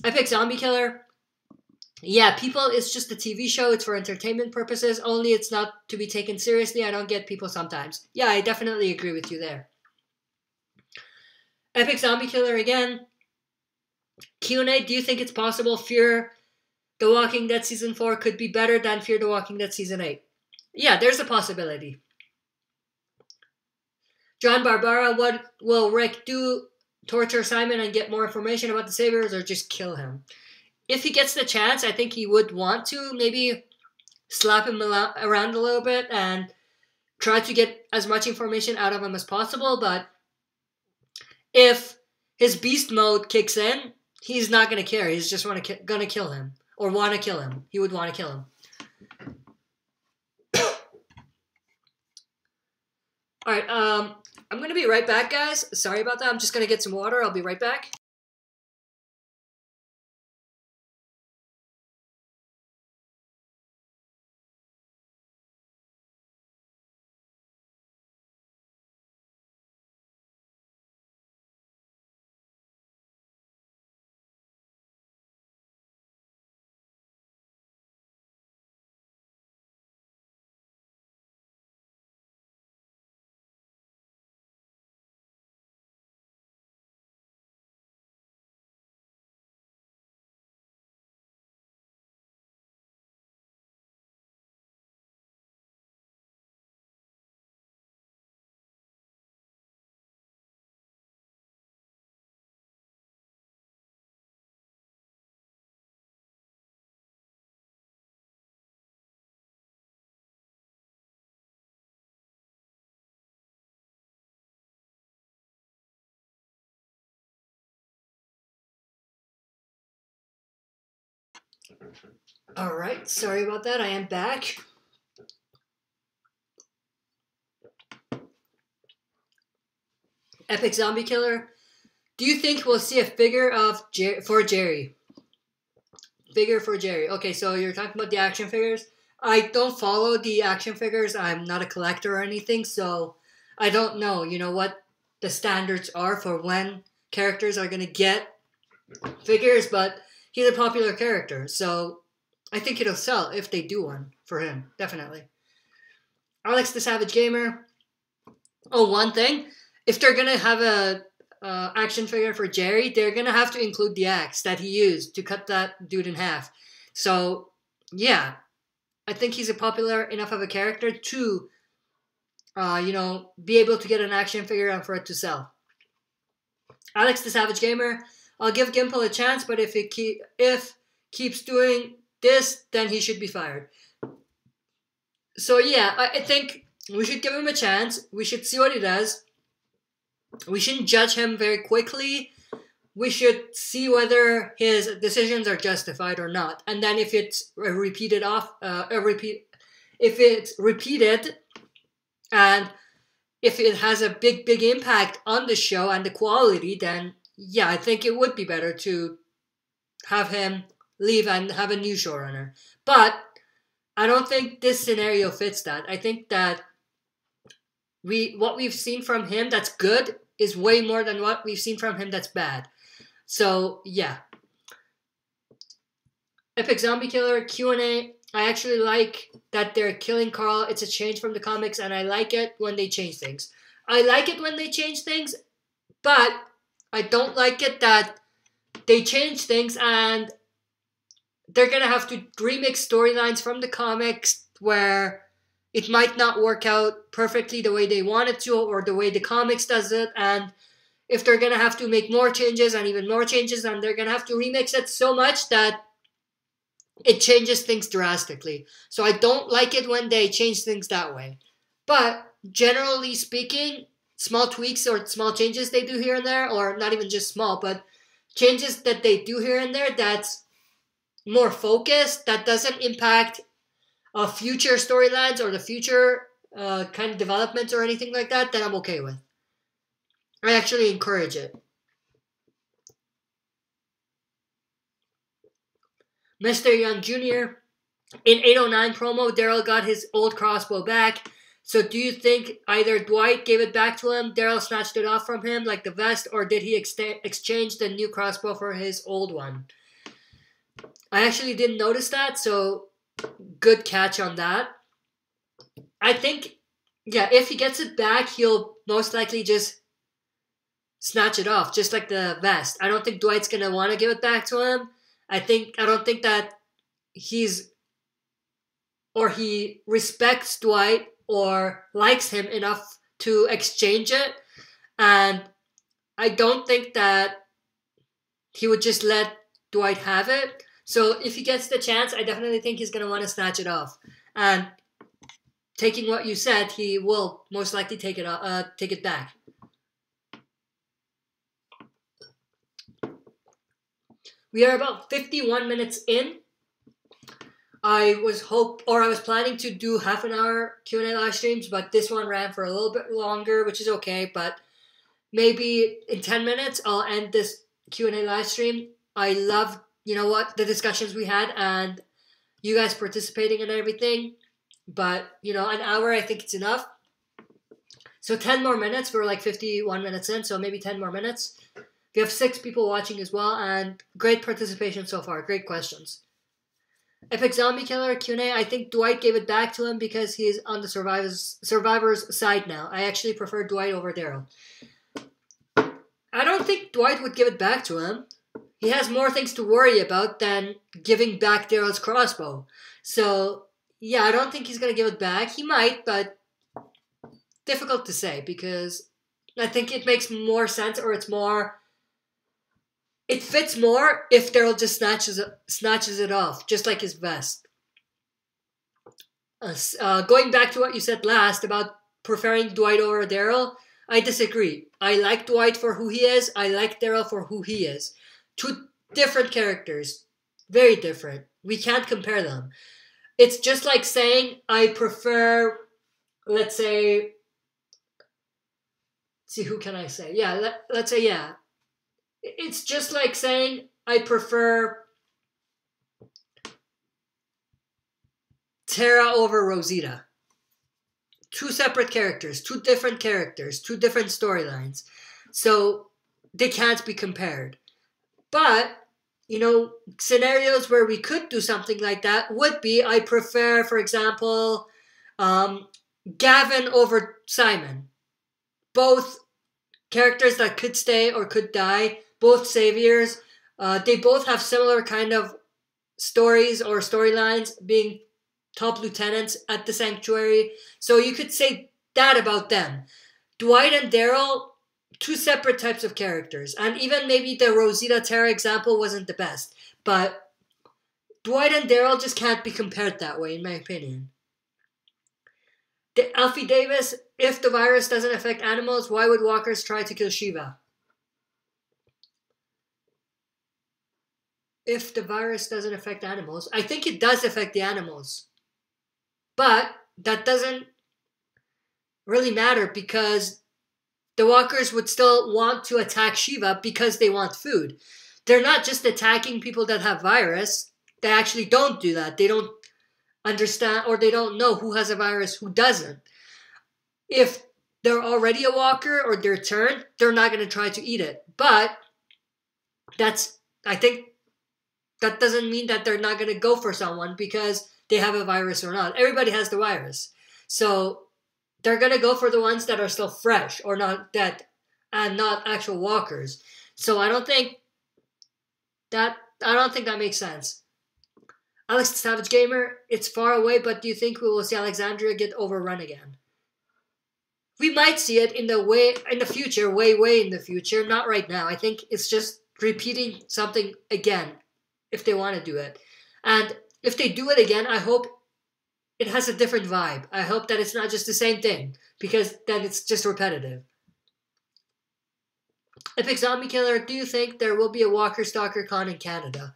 I pick Zombie Killer. Yeah, it's just a TV show. It's for entertainment purposes only. It's not to be taken seriously. I don't get people sometimes. Yeah, I definitely agree with you there. Epic Zombie Killer again. Q&A, do you think it's possible Fear the Walking Dead Season 4 could be better than Fear the Walking Dead Season 8? Yeah, there's a possibility. John Barbara, what will Rick do? Torture Simon and get more information about the Saviors, or just kill him? If he gets the chance, I think he would want to maybe slap him around a little bit and try to get as much information out of him as possible. But if his beast mode kicks in, he's not going to care. He's just going to kill him, or want to kill him. He would want to kill him. All right, I'm going to be right back, guys. Sorry about that. I'm just going to get some water. I'll be right back. All right, sorry about that. I am back. Epic Zombie Killer. Do you think we'll see a figure of for Jerry? Figure for Jerry. Okay, so you're talking about the action figures. I don't follow the action figures. I'm not a collector or anything, so I don't know, what the standards are for when characters are going to get figures, but he's a popular character, so I think it'll sell if they do one for him, definitely. Alex the Savage Gamer. Oh, one thing. If they're going to have a action figure for Jerry, they're going to have to include the axe that he used to cut that dude in half. So, yeah. I think he's a popular enough of a character to, be able to get an action figure and for it to sell. Alex the Savage Gamer. I'll give Gimple a chance, but if keeps doing this, then he should be fired. So yeah, I think we should give him a chance. We should see what he does. We shouldn't judge him very quickly. We should see whether his decisions are justified or not. And then if it's repeated and if it has a big impact on the show and the quality, then yeah, I think it would be better to have him leave and have a new showrunner. But I don't think this scenario fits that. I think that what we've seen from him that's good is way more than what we've seen from him that's bad. So, yeah. Epic Zombie Killer Q&A. I actually like that they're killing Carl. It's a change from the comics, and I like it when they change things. I like it when they change things, but I don't like it that they change things and they're going to have to remix storylines from the comics where it might not work out perfectly the way they want it to or the way the comics does it. And if they're going to have to make more changes and even more changes, and they're going to have to remix it so much that it changes things drastically. So I don't like it when they change things that way. But generally speaking, small tweaks or small changes they do here and there, or not even just small, but changes that they do here and there that's more focused, that doesn't impact future storylines or the future kind of developments or anything like that, then I'm okay with. I actually encourage it. Mr. Young Jr. In 809 promo, Daryl got his old crossbow back. So do you think either Dwight gave it back to him, Daryl snatched it off from him like the vest, or did he exchange the new crossbow for his old one? I actually didn't notice that, so good catch on that. I think, yeah, if he gets it back, he'll most likely just snatch it off, just like the vest. I don't think Dwight's going to want to give it back to him. I don't think that he respects Dwight or likes him enough to exchange it. And I don't think that he would just let Dwight have it. So if he gets the chance, I definitely think he's going to want to snatch it off. And taking what you said, he will most likely take it back. We are about 51 minutes in. I was planning to do half an hour Q&A live streams, but this one ran for a little bit longer, which is okay. But maybe in 10 minutes, I'll end this Q&A live stream. I love, the discussions we had and you guys participating and everything. But, an hour, I think it's enough. So 10 more minutes. We're like 51 minutes in, so maybe 10 more minutes. We have 6 people watching as well, and great participation so far. Great questions. Epic Zombie Killer Q&A. I think Dwight gave it back to him because he's on the survivor's side now. I actually prefer Dwight over Daryl. I don't think Dwight would give it back to him. He has more things to worry about than giving back Daryl's crossbow. So, yeah, I don't think he's going to give it back. He might, but difficult to say because I think it makes more sense, or it fits more if Daryl just snatches it off, just like his vest. Going back to what you said last about preferring Dwight over Daryl, I disagree. I like Dwight for who he is. I like Daryl for who he is. 2 different characters. Very different. We can't compare them. It's just like saying I prefer, let's say, see, who can I say? Yeah, let's say, yeah. It's just like saying I prefer Terra over Rosita. Two separate characters, two different characters, two different storylines. So they can't be compared. But, scenarios where we could do something like that would be, I prefer, for example, Gavin over Simon. Both characters that could stay or could die, both saviors. They both have similar kind of stories or storylines, being top lieutenants at the Sanctuary. So you could say that about them. Dwight and Daryl, two separate types of characters. And even maybe the Rosita Terra example wasn't the best. But Dwight and Daryl just can't be compared that way, in my opinion. Alfie Davis, if the virus doesn't affect animals, why would walkers try to kill Shiva? If the virus doesn't affect animals, I think it does affect the animals. But that doesn't really matter because the walkers would still want to attack Shiva because they want food. They're not just attacking people that have virus. They actually don't do that. They don't understand, or they don't know who has a virus, who doesn't. If they're already a walker or their turn, they're not going to try to eat it. But I think that doesn't mean that they're not going to go for someone because they have a virus or not. Everybody has the virus. So they're going to go for the ones that are still fresh or not dead and not actual walkers. So I don't think that makes sense. Alex the Savage Gamer, it's far away, but do you think we will see Alexandria get overrun again? We might see it in the future, way in the future, not right now. I think it's just repeating something again if they want to do it. And if they do it again, I hope it has a different vibe. I hope that it's not just the same thing, because then it's just repetitive. Epic Zombie Killer, do you think there will be a Walker Stalker Con in Canada?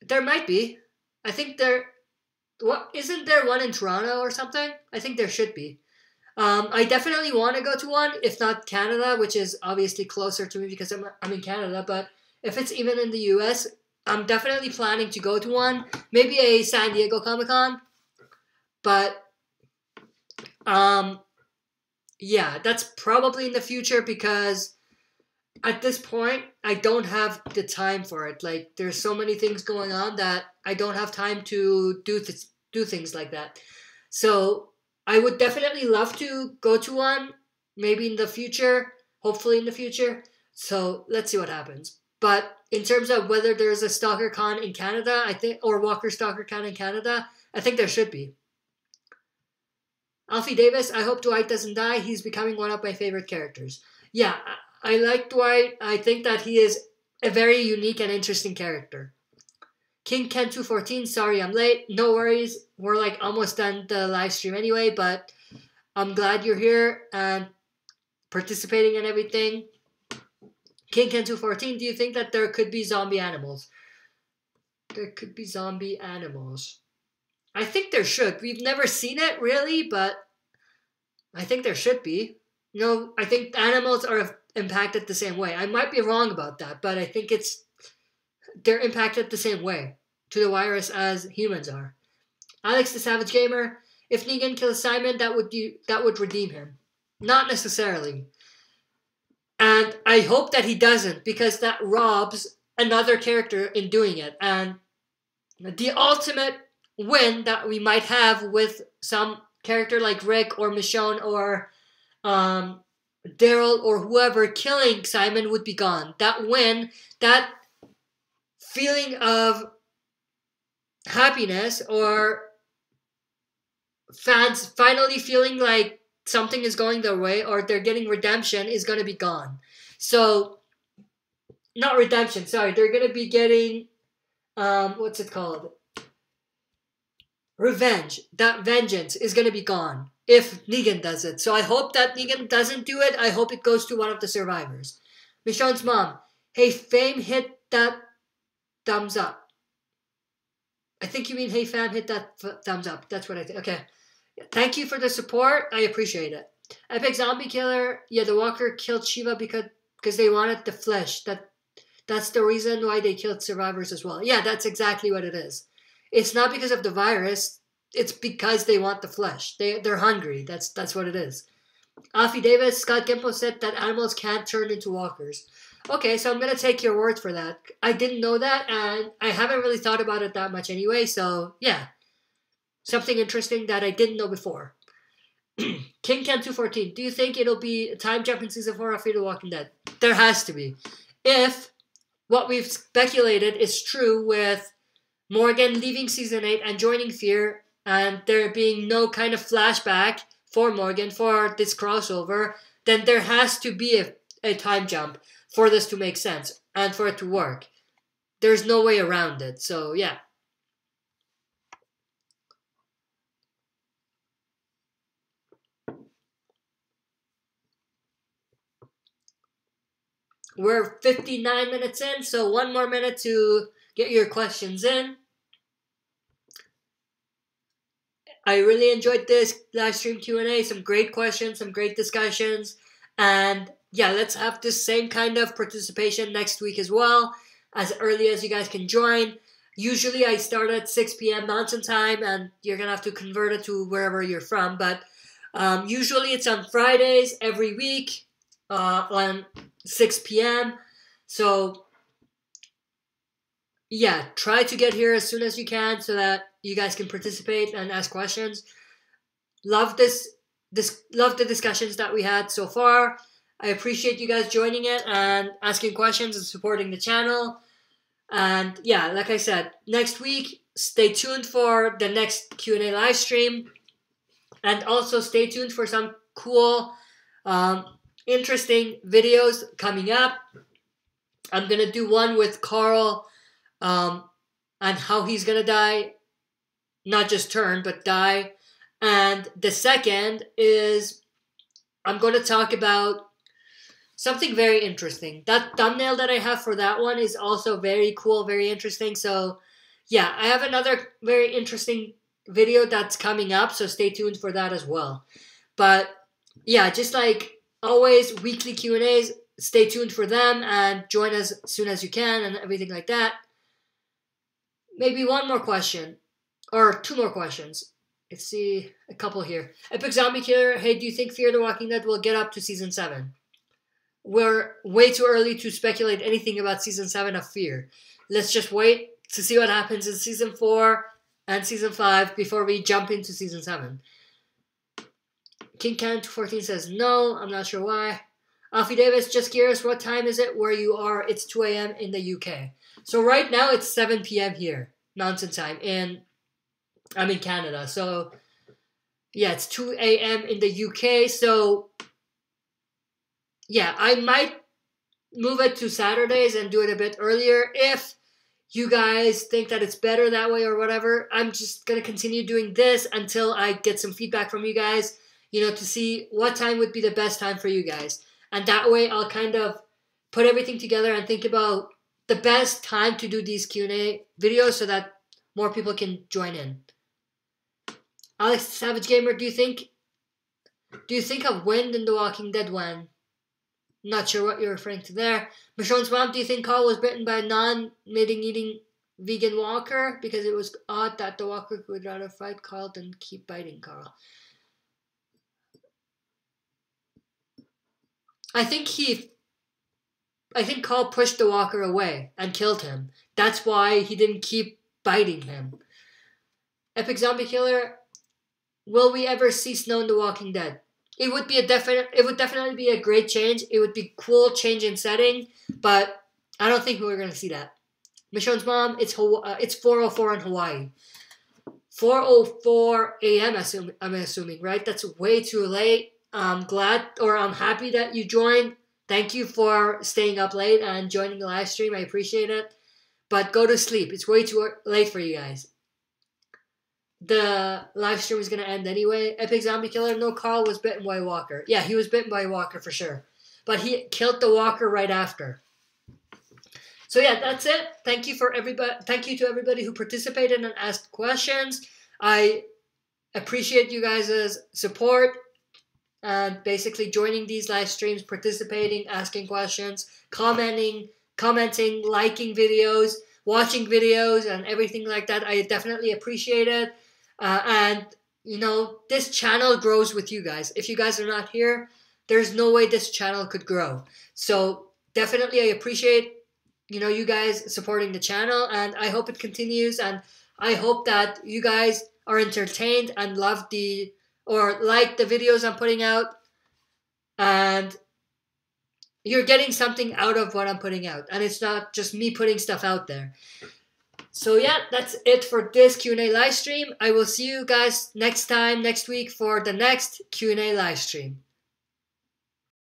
There might be. I think isn't there one in Toronto or something? I think there should be. I definitely want to go to one, if not Canada, which is obviously closer to me because I'm in Canada, but if it's even in the US, I'm definitely planning to go to one. Maybe a San Diego Comic-Con. But, yeah, that's probably in the future because at this point, I don't have the time for it. Like, there's so many things going on that I don't have time to do things like that. So I would definitely love to go to one, maybe in the future, hopefully in the future. So let's see what happens. But in terms of whether there's a Stalker Con in Canada, I think, or Walker Stalker Con in Canada, I think there should be. Alfie Davis, I hope Dwight doesn't die. He's becoming one of my favorite characters. Yeah, I like Dwight. I think that he is a very unique and interesting character. King Ken 214, sorry I'm late. No worries. We're like almost done the live stream anyway, but I'm glad you're here and participating in everything. King Ken 214, do you think that there could be zombie animals? There could be zombie animals. I think there should. We've never seen it really, but I think there should be. I think animals are impacted the same way. I might be wrong about that, but I think they're impacted the same way to the virus as humans are. Alex the Savage Gamer, if Negan kills Simon, that would redeem him. Not necessarily. And I hope that he doesn't, because that robs another character in doing it. And the ultimate win that we might have with some character like Rick or Michonne or Daryl or whoever killing Simon would be gone. That win, that feeling of happiness or fans finally feeling like something is going their way or they're getting redemption is going to be gone. So, not redemption, sorry. They're going to be getting, what's it called? Revenge. That vengeance is going to be gone if Negan does it. So I hope that Negan doesn't do it. I hope it goes to one of the survivors. Michonne's mom. Hey, fame, hit that thumbs up. I think you mean, hey, fam, hit that thumbs up. That's what I think. Okay. Thank you for the support. I appreciate it. Epic Zombie Killer, yeah, the Walker killed Shiva because they wanted the flesh. That's the reason why they killed survivors as well. Yeah, that's exactly what it is. It's not because of the virus. It's because they want the flesh. They're hungry. That's what it is. Alfie Davis, Scott Gimple said that animals can't turn into walkers. Okay, so I'm gonna take your word for that. I didn't know that, and I haven't really thought about it that much anyway. So yeah, something interesting that I didn't know before. King Ken 214. Do you think it'll be a time jump in season 4 of Fear the Walking Dead? There has to be. If what we've speculated is true with Morgan leaving season 8 and joining Fear, and there being no kind of flashback for Morgan for this crossover, then there has to be a time jump for this to make sense and for it to work. There's no way around it. So yeah. We're 59 minutes in, so one more minute to get your questions in. I really enjoyed this live stream Q&A. Some great questions, some great discussions. And yeah, let's have this same kind of participation next week as well, as early as you guys can join. Usually I start at 6 p.m. Mountain Time, and you're going to have to convert it to wherever you're from. But usually it's on Fridays every week on 6 p.m. So yeah, try to get here as soon as you can so that you guys can participate and ask questions. Love love the discussions that we had so far. I appreciate you guys joining it and asking questions and supporting the channel. And yeah, like I said, next week, stay tuned for the next Q&A live stream. And also stay tuned for some cool, interesting videos coming up. I'm going to do one with Carl and how he's going to die. Not just turn, but die. And the second is I'm going to talk about something very interesting. That thumbnail that I have for that one is also very cool, very interesting. So yeah, I have another very interesting video that's coming up, so stay tuned for that as well. But yeah, just like always, weekly Q&As, stay tuned for them and join as soon as you can and everything like that. Maybe one more question. Or two more questions. Let's see a couple here. Epic Zombie Killer, hey, do you think Fear the Walking Dead will get up to Season 7? We're way too early to speculate anything about Season 7 of Fear. Let's just wait to see what happens in Season 4 and Season 5 before we jump into Season 7. King Can 214 says no, I'm not sure why. Alfie Davis, just curious, what time is it where you are? It's 2 a.m. in the UK. So right now it's 7 p.m. here, Mountain Time, and I'm in Canada. So yeah, it's 2 a.m. in the UK. So yeah, I might move it to Saturdays and do it a bit earlier if you guys think that it's better that way or whatever. I'm just going to continue doing this until I get some feedback from you guys, you know, to see what time would be the best time for you guys. And that way I'll kind of put everything together and think about the best time to do these Q&A videos so that more people can join in. Alex Savage Gamer, do you think of Wind in The Walking Dead when? Not sure what you're referring to there. Michonne's mom, do you think Carl was bitten by a non-mating eating vegan walker? Because it was odd that the walker would rather fight Carl than keep biting Carl. I think Carl pushed the walker away and killed him. That's why he didn't keep biting him. Epic Zombie Killer, will we ever see snow in The Walking Dead? It would definitely be a great change. It would be cool change in setting, but I don't think we're going to see that. Michonne's mom, it's 4:04 in Hawaii. 4:04 a.m. I'm assuming, right? That's way too late. I'm happy that you joined. Thank you for staying up late and joining the live stream. I appreciate it. But go to sleep. It's way too late for you guys. The live stream is going to end anyway. Epic Zombie Killer, no, Carl was bitten by a walker. Yeah, he was bitten by a walker for sure. But he killed the walker right after. So yeah, that's it. Thank you to everybody who participated and asked questions. I appreciate you guys' support. and basically joining these live streams, participating, asking questions, commenting, liking videos, watching videos, and everything like that. I definitely appreciate it. And, you know, this channel grows with you guys. If you guys are not here, there's no way this channel could grow. So definitely I appreciate, you know, you guys supporting the channel, and I hope it continues, and I hope that you guys are entertained and love or like the videos I'm putting out, and you're getting something out of what I'm putting out, and it's not just me putting stuff out there. So yeah, that's it for this Q&A live stream. I will see you guys next week for the next Q&A live stream.